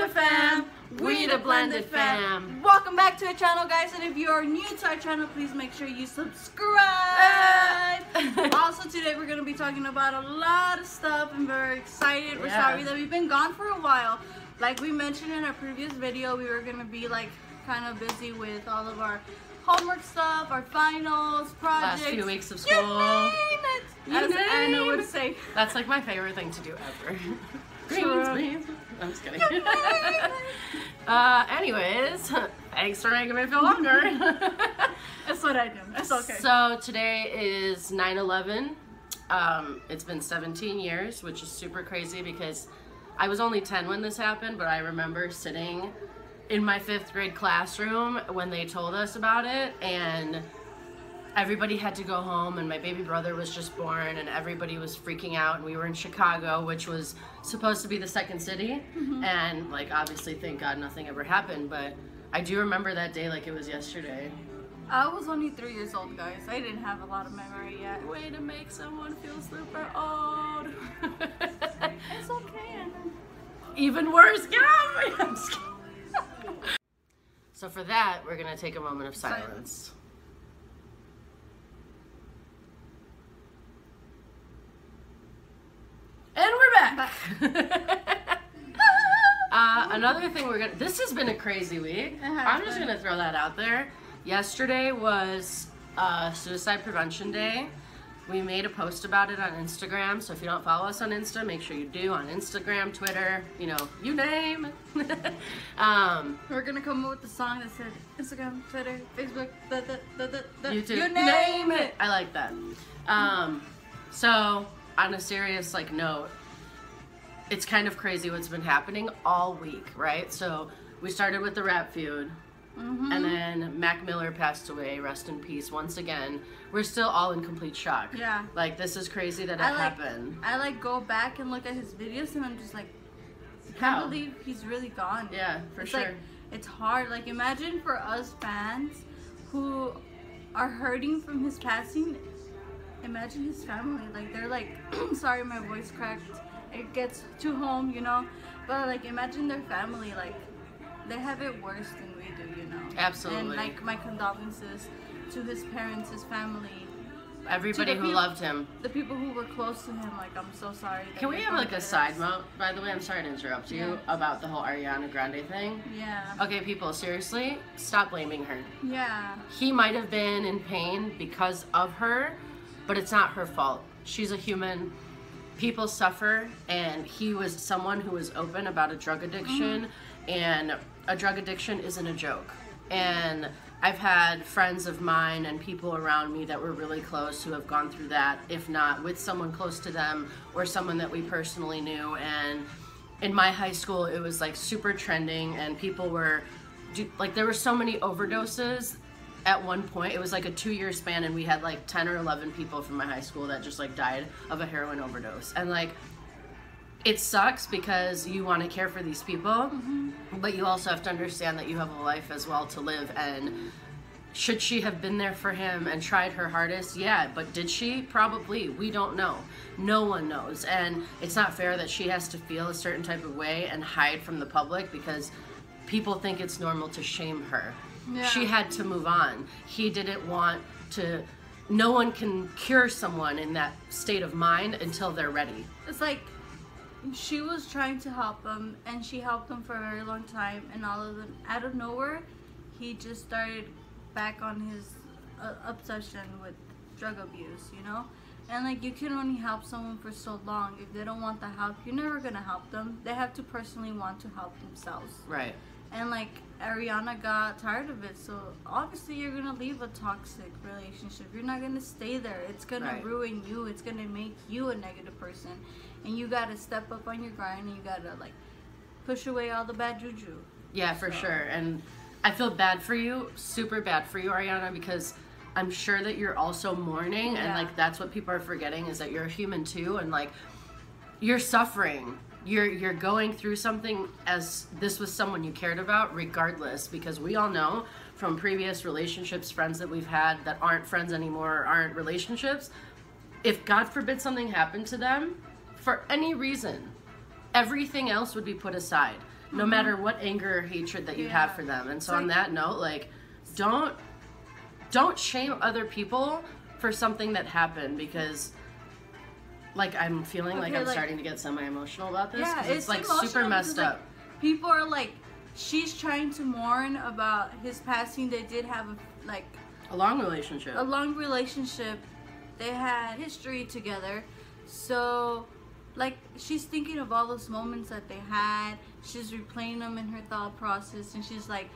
the fam, we the blended fam. Welcome back to our channel, guys, and if you are new to our channel, please make sure you subscribe. Also, today we're going to be talking about a lot of stuff. I'm very excited. We're sorry that we've been gone for a while. Like we mentioned in our previous video, we were going to be like kind of busy with all of our homework stuff, our finals, projects. Last few weeks of school. You name it. As Anna would say. That's like my favorite thing to do ever. Greens, please. I'm just kidding. Anyways, thanks for making me feel longer. That's what I do. That's okay. So today is 9/11. It's been 17 years, which is super crazy because I was only 10 when this happened, but I remember sitting in my 5th grade classroom when they told us about it, and everybody had to go home, and my baby brother was just born, and everybody was freaking out, and we were in Chicago, which was supposed to be the second city, and like obviously thank God nothing ever happened, but I do remember that day like it was yesterday. I was only 3 years old, guys. I didn't have a lot of memory yet. Way to make someone feel super old. It's okay, Anna. Even worse, get out of me. I'm just kidding. So for that, we're gonna take a moment of silence. And we're back. Another thing this has been a crazy week. I'm just gonna throw that out there. Yesterday was Suicide Prevention Day. We made a post about it on Instagram, so if you don't follow us on Insta, make sure you do on Instagram, Twitter, you know, you name. We're gonna come up with the song that said Instagram, Twitter, Facebook, YouTube, you name it. I like that. So on a serious like note, it's kind of crazy what's been happening all week, right? So we started with the rap feud. And then Mac Miller passed away, rest in peace once again. We're still all in complete shock. Yeah. Like, this is crazy that it happened. I like go back and look at his videos and I'm just like, I can't believe he's really gone. Yeah, for sure. Like, it's hard. Like, imagine for us fans who are hurting from his passing, imagine his family. Like, they're like, sorry, my voice cracked. It gets too home, you know? But, like, imagine their family, like, they have it worse than we do, you know. Absolutely. And like my condolences to his parents, his family, everybody who loved him, the people who were close to him. Like, I'm so sorry. Can we have like a side note, by the way? I'm sorry to interrupt you about the whole Ariana Grande thing. Yeah. Okay, people, seriously, stop blaming her. Yeah. He might have been in pain because of her, but it's not her fault. She's a human. People suffer, and he was someone who was open about a drug addiction, and a drug addiction isn't a joke. And I've had friends of mine and people around me that were really close who have gone through that, if not with someone close to them or someone that we personally knew. And in my high school, it was like super trending, and people were like, there were so many overdoses at one point. It was like a 2-year span, and we had like 10 or 11 people from my high school that just like died of a heroin overdose. And like, it sucks because you want to care for these people, but you also have to understand that you have a life as well to live. And should she have been there for him and tried her hardest? Yeah, but did she? Probably. We don't know. No one knows. And it's not fair that she has to feel a certain type of way and hide from the public because people think it's normal to shame her. Yeah. She had to move on. He didn't want to. No one can cure someone in that state of mind until they're ready. It's like, she was trying to help him, and she helped him for a very long time, and out of nowhere, he just started back on his obsession with drug abuse, you know? And like, you can only help someone for so long. If they don't want the help, you're never gonna help them. They have to personally want to help themselves. Right. And like, Ariana got tired of it, so obviously you're gonna leave a toxic relationship. You're not gonna stay there. It's gonna ruin you. It's gonna make you a negative person. And you gotta step up on your grind, and you gotta like push away all the bad juju. Yeah, for sure. And I feel bad for you, super bad for you, Ariana, because I'm sure that you're also mourning, and like that's what people are forgetting, is that you're a human too, and like you're suffering. You're going through something, as this was someone you cared about, regardless, because we all know from previous relationships, friends that we've had that aren't friends anymore, or aren't relationships, if God forbid something happened to them, for any reason, everything else would be put aside. no matter what anger or hatred that you have for them. And so on that note, like, don't shame other people for something that happened, because like I'm feeling like I'm starting to get semi-emotional about this, because it's like super messed up. Like, people are like, she's trying to mourn about his passing. They did have a long relationship. They had history together. So like, she's thinking of all those moments that they had. She's replaying them in her thought process, and she's like,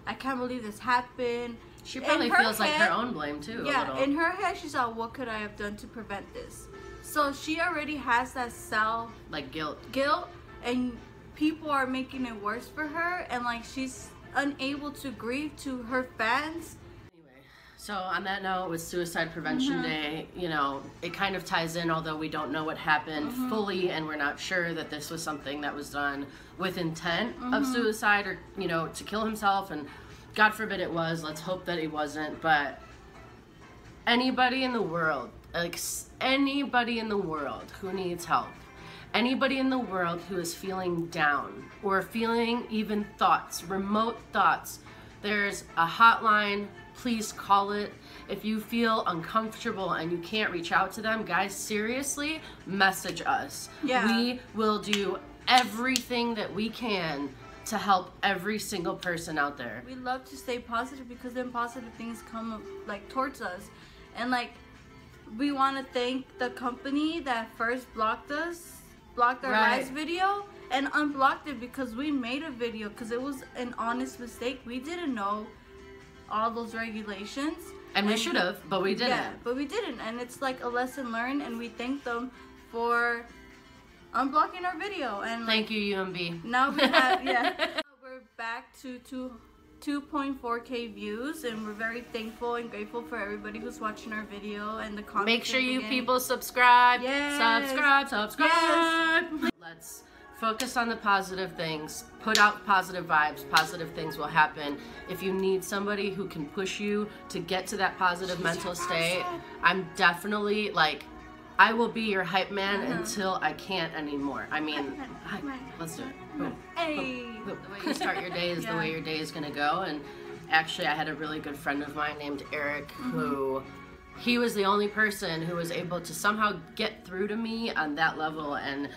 I can't believe this happened. She probably feels like her own blame too. Yeah, a little. In her head, she's like, what could I have done to prevent this? So she already has that self guilt, and people are making it worse for her, and like, she's unable to grieve to her fans. Anyway, so on that note, with Suicide Prevention Day, you know, it kind of ties in, although we don't know what happened fully, and we're not sure that this was something that was done with intent of suicide, or, you know, to kill himself, and God forbid it was. Let's hope that it wasn't. But anybody in the world, like anybody in the world who needs help, anybody in the world who is feeling down or feeling even thoughts, remote thoughts, there's a hotline. Please call it. If you feel uncomfortable and you can't reach out to them, guys, seriously, message us. Yeah. We will do everything that we can to help every single person out there. We love to stay positive, because then positive things come like towards us. And like, we want to thank the company that first blocked our last video, and unblocked it, because we made a video, because it was an honest mistake. We didn't know all those regulations, and we should have, but we didn't. Yeah, but we didn't, and it's like a lesson learned, and we thank them for unblocking our video. And thank you, UMB. Now we have we're back to 2.4K views, and we're very thankful and grateful for everybody who's watching our video and the comments. Make sure you people subscribe. Yes. Subscribe. Yes. Let's focus on the positive things. Put out positive vibes. Positive things will happen. If you need somebody who can push you to get to that positive mental state, I'm definitely like, I will be your hype man until I can't anymore. I mean, let's do it. Boom. Hey. The way you start your day is the way your day is gonna go. And actually, I had a really good friend of mine named Eric, who he was the only person who was able to somehow get through to me on that level. And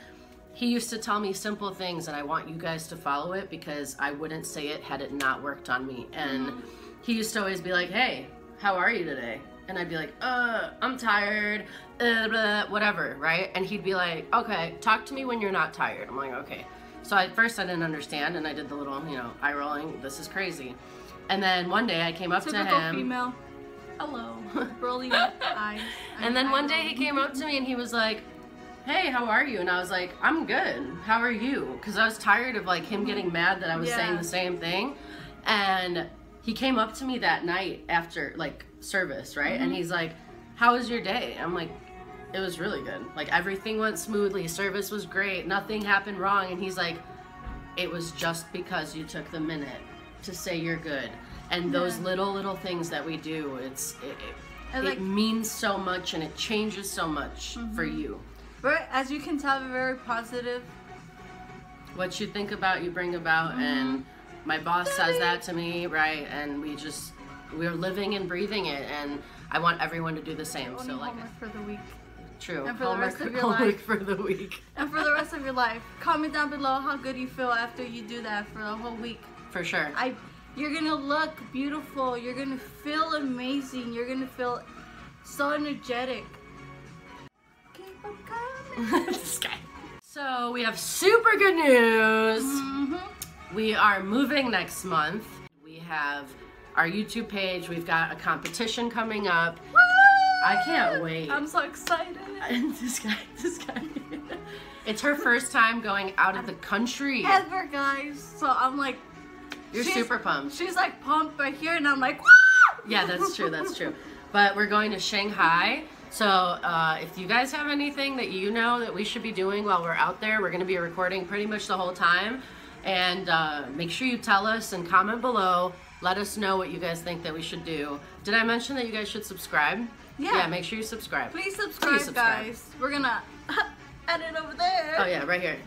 he used to tell me simple things, and I want you guys to follow it, because I wouldn't say it had it not worked on me. And he used to always be like, hey, how are you today? And I'd be like, I'm tired, blah, whatever, right? And he'd be like, okay, talk to me when you're not tired. I'm like, okay. So at first I didn't understand, and I did the little, you know, eye rolling, this is crazy. And then one day I came up to him. Female. Hello. Rolling eyes. And then one day he came up to me and he was like, hey, how are you? And I was like, I'm good. How are you? Because I was tired of like him getting mad that I was saying the same thing. And he came up to me that night after like service, right? And he's like, how was your day? I'm like, it was really good. Like, everything went smoothly. Service was great. Nothing happened wrong. And he's like, it was just because you took the minute to say you're good. And those little things that we do, it means so much, and it changes so much for you. But as you can tell, we're very positive. What you think about, you bring about. And my boss says that to me, right? And we're living and breathing it, and I want everyone to do the same. Only so like homework for the week. True. And for the rest of your life. For the week. And for the rest of your life. Comment down below how good you feel after you do that for the whole week. For sure. You're gonna look beautiful. You're gonna feel amazing. You're gonna feel so energetic. Keep on coming. This guy. So we have super good news. We are moving next month. We have our YouTube page. We've got a competition coming up. Woo! I can't wait. I'm so excited. And this guy. It's her first time going out of the country. Ever, guys. So I'm like, you're super pumped. She's like pumped right here, and I'm like, woo! Yeah, that's true. But we're going to Shanghai. So if you guys have anything that you know that we should be doing while we're out there, we're going to be recording pretty much the whole time. And make sure you tell us and comment below. Let us know what you guys think that we should do. Did I mention that you guys should subscribe? Yeah, make sure you subscribe. Please subscribe, guys. We're gonna add it over there. here. Oh yeah, right here.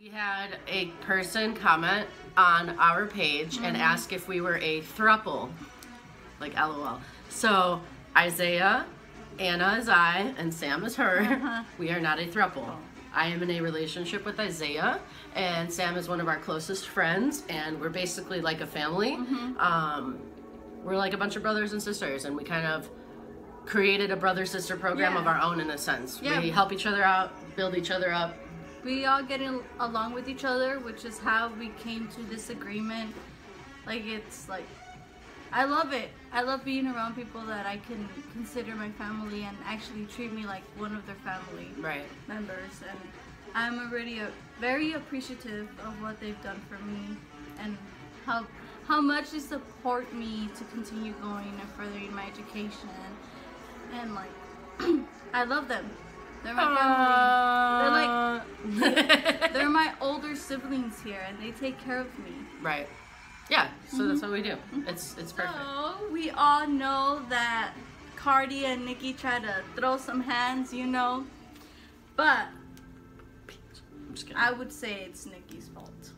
We had a person comment on our page and ask if we were a throuple, like LOL. So Isaiah, Anna is I, and Sam is her. We are not a throuple. I am in a relationship with Isaiah, and Sam is one of our closest friends, and we're basically like a family. We're like a bunch of brothers and sisters, and we kind of created a brother-sister program of our own in a sense. Yeah. We help each other out, build each other up. We all get along with each other, which is how we came to this agreement. Like, it's like, I love it. I love being around people that I can consider my family and actually treat me like one of their family members. And I'm already very appreciative of what they've done for me and how much they support me to continue going and furthering my education. And like, I love them. They're my family. They're like, they're my older siblings here, and they take care of me. Right. Yeah. So that's what we do. It's perfect. So we all know that Cardi and Nicki try to throw some hands, you know, but I'm just kidding. I would say it's Nicki's fault.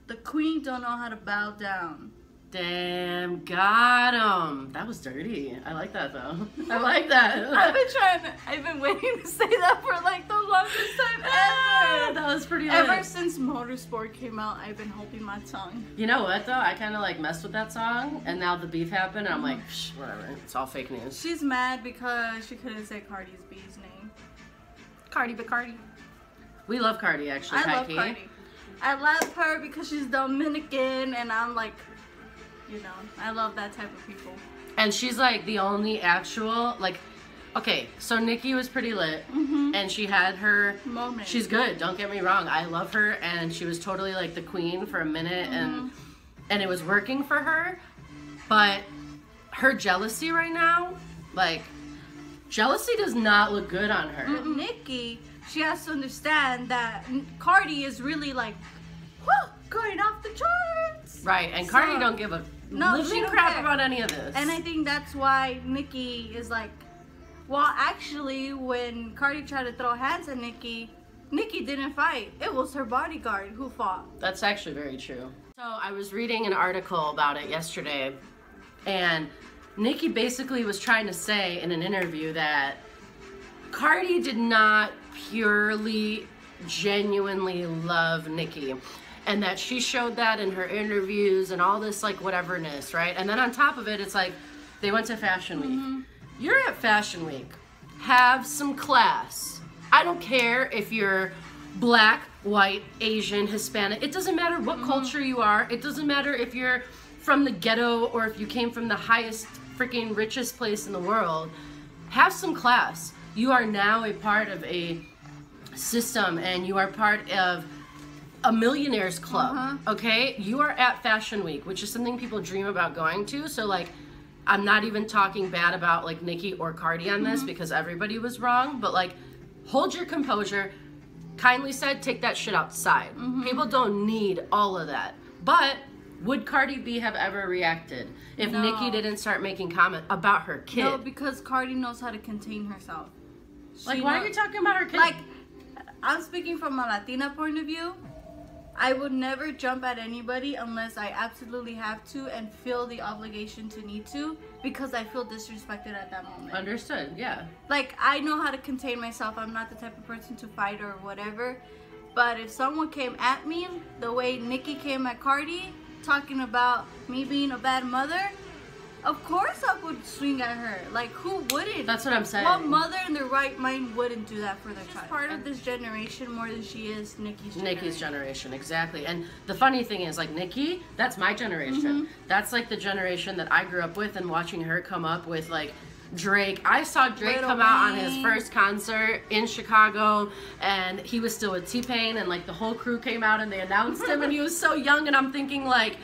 The queen don't know how to bow down. Damn, got him. That was dirty. I like that though. I like that. I've been waiting to say that for like the longest time ever. That was pretty lit. Ever since Motorsport came out, I've been holding my tongue. You know what though? I kind of like messed with that song, and now the beef happened, and I'm like, psh, whatever. It's all fake news. She's mad because she couldn't say Cardi's B's name. Cardi. We love Cardi actually. I love Cardi. I love her because she's Dominican, and I'm like, you know, I love that type of people. And she's like the only actual, like, okay, so Nicki was pretty lit, and she had her moment. She's good, don't get me wrong. I love her, and she was totally like the queen for a minute, and it was working for her. But her jealousy right now, like, jealousy does not look good on her. Nicki, she has to understand that Cardi is really like, whoo, going off the charts. Right, and Cardi don't give a living crap about any of this. And I think that's why Nicki is like, well, actually, when Cardi tried to throw hands at Nicki didn't fight. It was her bodyguard who fought. That's actually very true. So I was reading an article about it yesterday, and Nicki basically was trying to say in an interview that Cardi did not purely, genuinely love Nicki. And that she showed that in her interviews and all this like whateverness, right? And then on top of it, it's like they went to Fashion Week. You're at Fashion Week. Have some class. I don't care if you're black, white, Asian, Hispanic. It doesn't matter what culture you are. It doesn't matter if you're from the ghetto or if you came from the highest freaking richest place in the world. Have some class. You are now a part of a system, and you are part of a millionaires club, okay? You are at Fashion Week, which is something people dream about going to. So like, I'm not even talking bad about like Nicki or Cardi on this because everybody was wrong, but like, hold your composure. Kindly said, take that shit outside. People don't need all of that. But would Cardi B have ever reacted if Nicki didn't start making comment about her kid? No, because Cardi knows how to contain herself. Like, why are you talking about her kid? Like, I'm speaking from a Latina point of view. I would never jump at anybody unless I absolutely have to and feel the obligation to need to, because I feel disrespected at that moment. Understood, yeah. Like, I know how to contain myself. I'm not the type of person to fight or whatever. But if someone came at me the way Nicki came at Cardi, talking about me being a bad mother, of course I would swing at her. Like, who wouldn't? That's what I'm saying. What mother in their right mind wouldn't do that for their child? She's part of this generation more than she is Nicki's generation. Nicki's generation, exactly. And the funny thing is, like, Nicki, that's my generation. That's like the generation that I grew up with, and watching her come up with like Drake. I saw Drake come out on his first concert in Chicago, and he was still with T-Pain, and like the whole crew came out and they announced him, and he was so young, and I'm thinking like,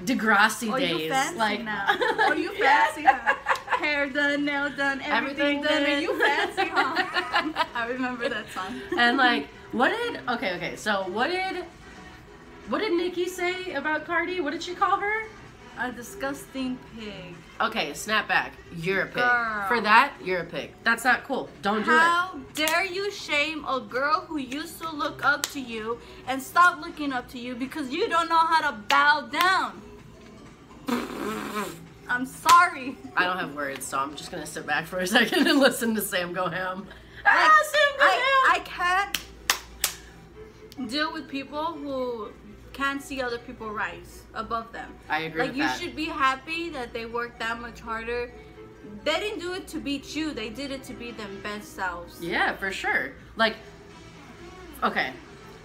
Degrassi days. You fancy like now. Oh, you fancy, huh? Hair done, nail done, everything done, and you fancy, huh? I remember that song. And like, so what did Nicki say about Cardi? What did she call her? A disgusting pig. Okay, snap back. You're a pig. Girl. For that, you're a pig. That's not cool. Don't do it. How dare you shame a girl who used to look up to you and stop looking up to you because you don't know how to bow down? I'm sorry. I don't have words, so I'm just gonna sit back for a second and listen to Sam go ham. Like, Sam go ham! I can't deal with people who can't see other people rise above them. I agree Like, with you that. should be happy that they worked that much harder. They didn't do it to beat you. They did it to be their best selves. Yeah, for sure. Like, okay,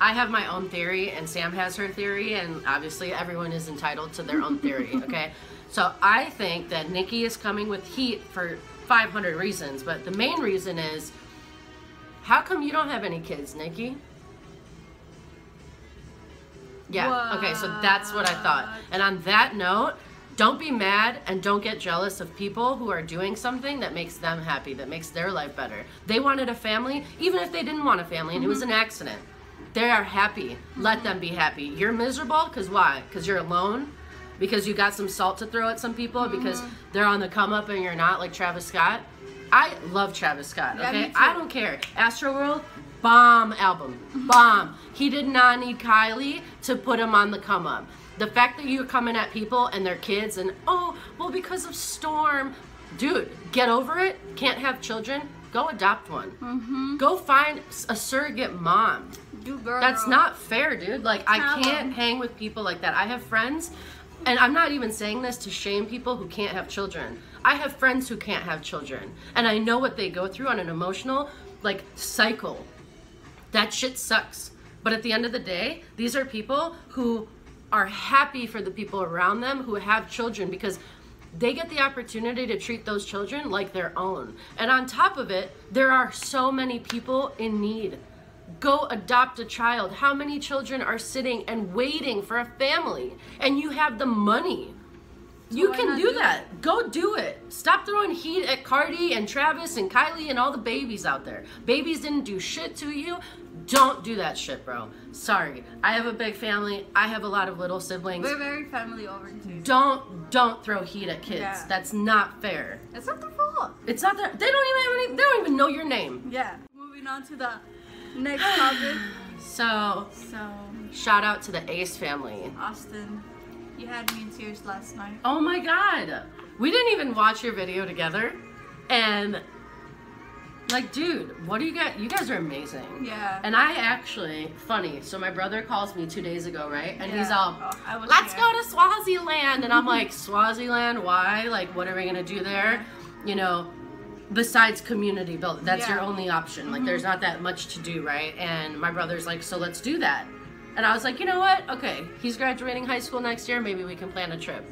I have my own theory, and Sam has her theory, and obviously everyone is entitled to their own theory, okay? So I think that Nicki is coming with heat for 500 reasons, but the main reason is, how come you don't have any kids, Nicki? Yeah, okay, so that's what I thought. And on that note, don't be mad and don't get jealous of people who are doing something that makes them happy, that makes their life better. They wanted a family, even if they didn't want a family and it was an accident. They are happy. Let them be happy. You're miserable, because why? Because you're alone? Because you got some salt to throw at some people? Because they're on the come up and you're not, like Travis Scott? I love Travis Scott, Yeah, me okay? too. I don't care. Astroworld, bomb album. Bomb. He did not need Kylie to put him on the come up. The fact that you're coming at people and their kids and, oh, well, because of Storm. Dude, get over it. Can't have children. Go adopt one. Go find a surrogate mom. You girl. That's not fair, dude. Like, I Tell can't 'em. hang with people like that. I have friends, and I'm not even saying this to shame people who can't have children. I have friends who can't have children, and I know what they go through on an emotional, like, cycle. That shit sucks. But at the end of the day, these are people who are happy for the people around them who have children, because they get the opportunity to treat those children like their own. And on top of it, there are so many people in need. Go adopt a child. How many children are sitting and waiting for a family? And you have the money. You why can not do do that. Go do it. Stop throwing heat at Cardi and Travis and Kylie and all the babies out there. Babies didn't do shit to you. Don't do that shit, bro. Sorry. I have a big family. I have a lot of little siblings. We're very family oriented. Don't throw heat at kids. Yeah. That's not fair. It's not their fault. It's not that they don't even know your name. Yeah. Moving on to the next topic. So, So, shout out to the Ace family. Austin, you had me in tears last night. Oh my god. We didn't even watch your video together. And like, dude, what do you got? You guys are amazing. Yeah. And I actually, funny, so my brother calls me 2 days ago, right? And he's Yeah. all, Oh, I was let's there. go to Swaziland. And I'm like, Swaziland? Why? Like, what are we gonna do there? You know, besides community building, that's your Yeah. only option. Like, there's not that much to do, right? And my brother's like, so let's do that. And I was like, you know what? Okay, he's graduating high school next year. Maybe we can plan a trip.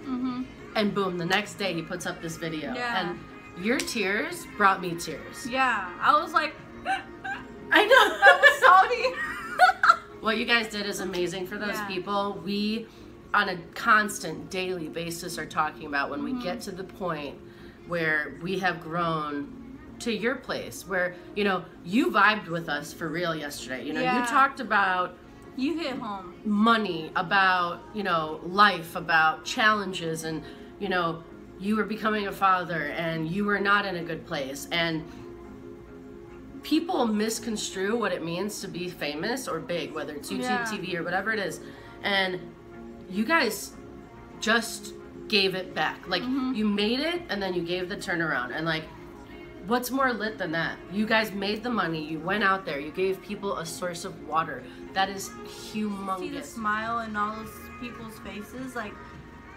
And boom, the next day he puts up this video. Yeah. And your tears brought me tears. Yeah. I was like, I know. sorry. What you guys did is amazing for those Yeah. people. We, on a constant daily basis, are talking about when we get to the point where we have grown to your place, where, you know, you vibed with us for real yesterday. You know, Yeah. you talked about You hit home. money, about, you know, life, about challenges, and, you know, you were becoming a father and you were not in a good place. And people misconstrue what it means to be famous or big, whether it's YouTube, Yeah. TV, or whatever it is. And you guys just gave it back. Like, you made it and then you gave the turnaround. And like, what's more lit than that? You guys made the money, you went out there, you gave people a source of water. That is See the humongous. smile in all those people's faces, like,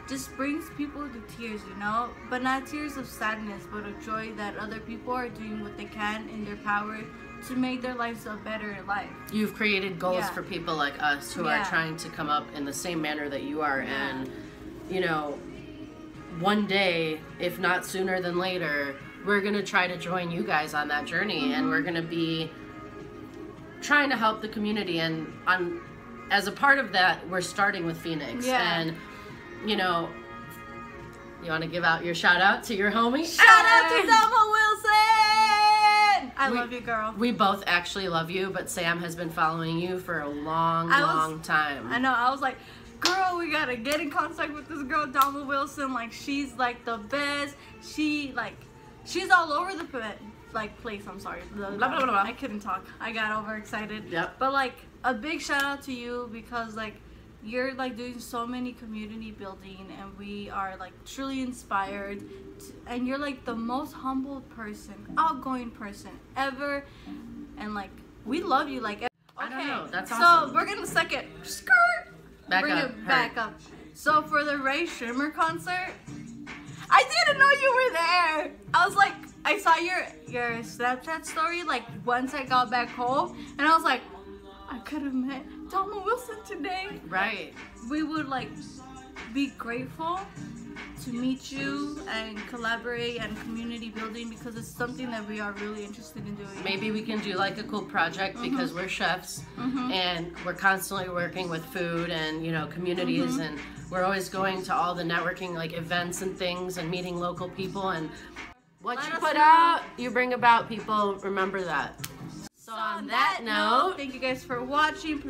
just brings people to tears, you know? But not tears of sadness, but of joy that other people are doing what they can in their power to make their lives a better life. You've created goals Yeah. for people like us who Yeah. are trying to come up in the same manner that you are. Yeah. And, you know, one day, if not sooner than later, we're going to try to join you guys on that journey. And we're going to be trying to help the community. And as a part of that, we're starting with Phoenix. Yeah. And, you know, you want to give out your shout out to your homie? Shout out to Delma Wilson! I love you, girl. We both actually love you, but Sam has been following you for a long, I was- long time. I know, I was like, girl, we gotta get in contact with this girl, Dama Wilson. Like, she's like the best. She's all over the place. I'm sorry. Blah, blah, blah, blah. I couldn't talk. I got overexcited. Yep. But like, a big shout out to you because like, you're like doing so many community building, and we are like truly inspired. And you're like the most humble person, outgoing person ever. And like, we love you. Like, okay, I don't know. That's awesome. So we're gonna skirt. Bring it back up. So for the Ray Shrimmer concert, I didn't know you were there. I was like, I saw your Snapchat story like once I got back home, and I was like, I could have met Dama Wilson today. Right. We would like be grateful to meet you and collaborate and community building because it's something that we are really interested in doing. Maybe we can do like a cool project because we're chefs and we're constantly working with food and, you know, communities, and we're always going to all the networking like events and things and meeting local people, and what you put out, you bring about. People remember that. So on that note, thank you guys for watching.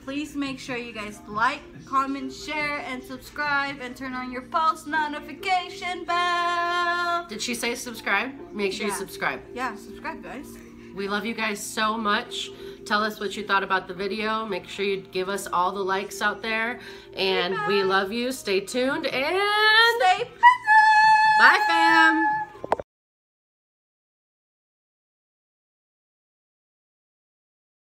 Please make sure you guys like, comment, share, and subscribe, and turn on your post notification bell. Did she say subscribe? Make sure you subscribe. Yeah, subscribe, guys. We love you guys so much. Tell us what you thought about the video. Make sure you give us all the likes out there. And we love you. Stay tuned and stay present. Bye.